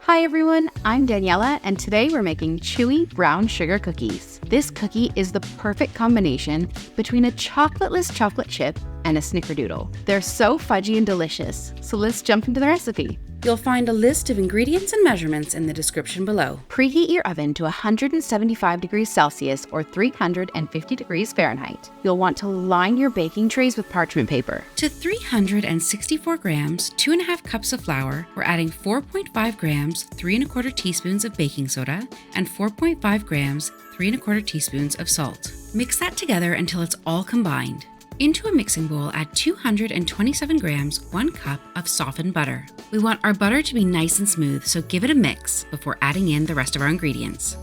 Hi everyone, I'm Daniela, and today we're making chewy brown sugar cookies. This cookie is the perfect combination between a chocolateless chocolate chip and a snickerdoodle. They're so fudgy and delicious, so let's jump into the recipe. You'll find a list of ingredients and measurements in the description below. Preheat your oven to 175 degrees Celsius or 350 degrees Fahrenheit. You'll want to line your baking trays with parchment paper. To 364 grams, 2.5 cups of flour, we're adding 4.5 grams, 3 1/4 teaspoons of baking soda, and 4.5 grams, 3 1/4 teaspoons of salt. Mix that together until it's all combined. Into a mixing bowl, add 227 grams, 1 cup of softened butter. We want our butter to be nice and smooth, so give it a mix before adding in the rest of our ingredients.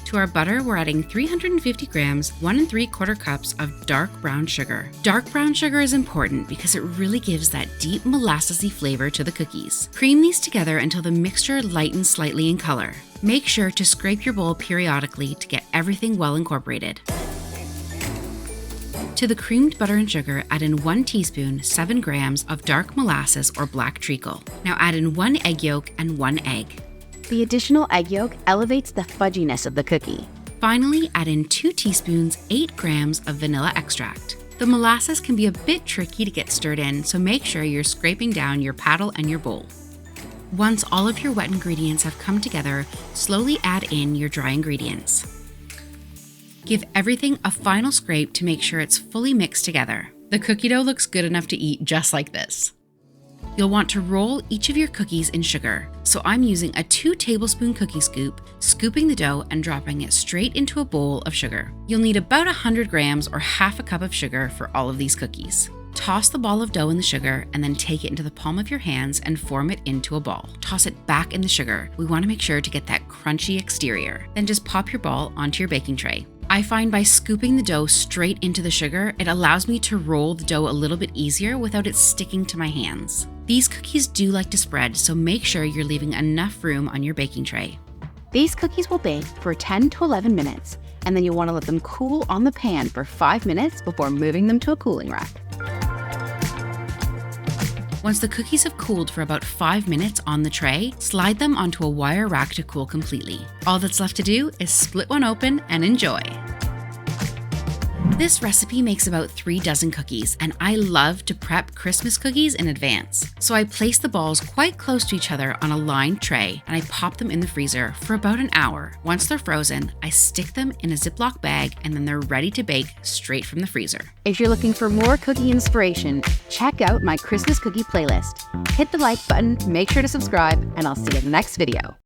To our butter, we're adding 350 grams, 1 3/4 cups of dark brown sugar. Dark brown sugar is important because it really gives that deep molassesy flavor to the cookies. Cream these together until the mixture lightens slightly in color. Make sure to scrape your bowl periodically to get everything well incorporated. To the creamed butter and sugar, add in 1 teaspoon, 7 grams of dark molasses or black treacle. Now add in 1 egg yolk and 1 egg. The additional egg yolk elevates the fudginess of the cookie. Finally, add in 2 teaspoons, 8 grams of vanilla extract. The molasses can be a bit tricky to get stirred in, so make sure you're scraping down your paddle and your bowl. Once all of your wet ingredients have come together, slowly add in your dry ingredients. Give everything a final scrape to make sure it's fully mixed together. The cookie dough looks good enough to eat just like this. You'll want to roll each of your cookies in sugar, so I'm using a 2 tablespoon cookie scoop, scooping the dough and dropping it straight into a bowl of sugar. You'll need about 100 grams or half a cup of sugar for all of these cookies. Toss the ball of dough in the sugar and then take it into the palm of your hands and form it into a ball. Toss it back in the sugar. We want to make sure to get that crunchy exterior. Then just pop your ball onto your baking tray. I find by scooping the dough straight into the sugar, it allows me to roll the dough a little bit easier without it sticking to my hands. These cookies do like to spread, so make sure you're leaving enough room on your baking tray. These cookies will bake for 10 to 11 minutes, and then you'll want to let them cool on the pan for 5 minutes before moving them to a cooling rack. Once the cookies have cooled for about 5 minutes on the tray, slide them onto a wire rack to cool completely. All that's left to do is split one open and enjoy. This recipe makes about 3 dozen cookies, and I love to prep Christmas cookies in advance. So I place the balls quite close to each other on a lined tray, and I pop them in the freezer for about an hour. Once they're frozen, I stick them in a Ziploc bag, and then they're ready to bake straight from the freezer. If you're looking for more cookie inspiration, check out my Christmas cookie playlist. Hit the like button, make sure to subscribe, and I'll see you in the next video.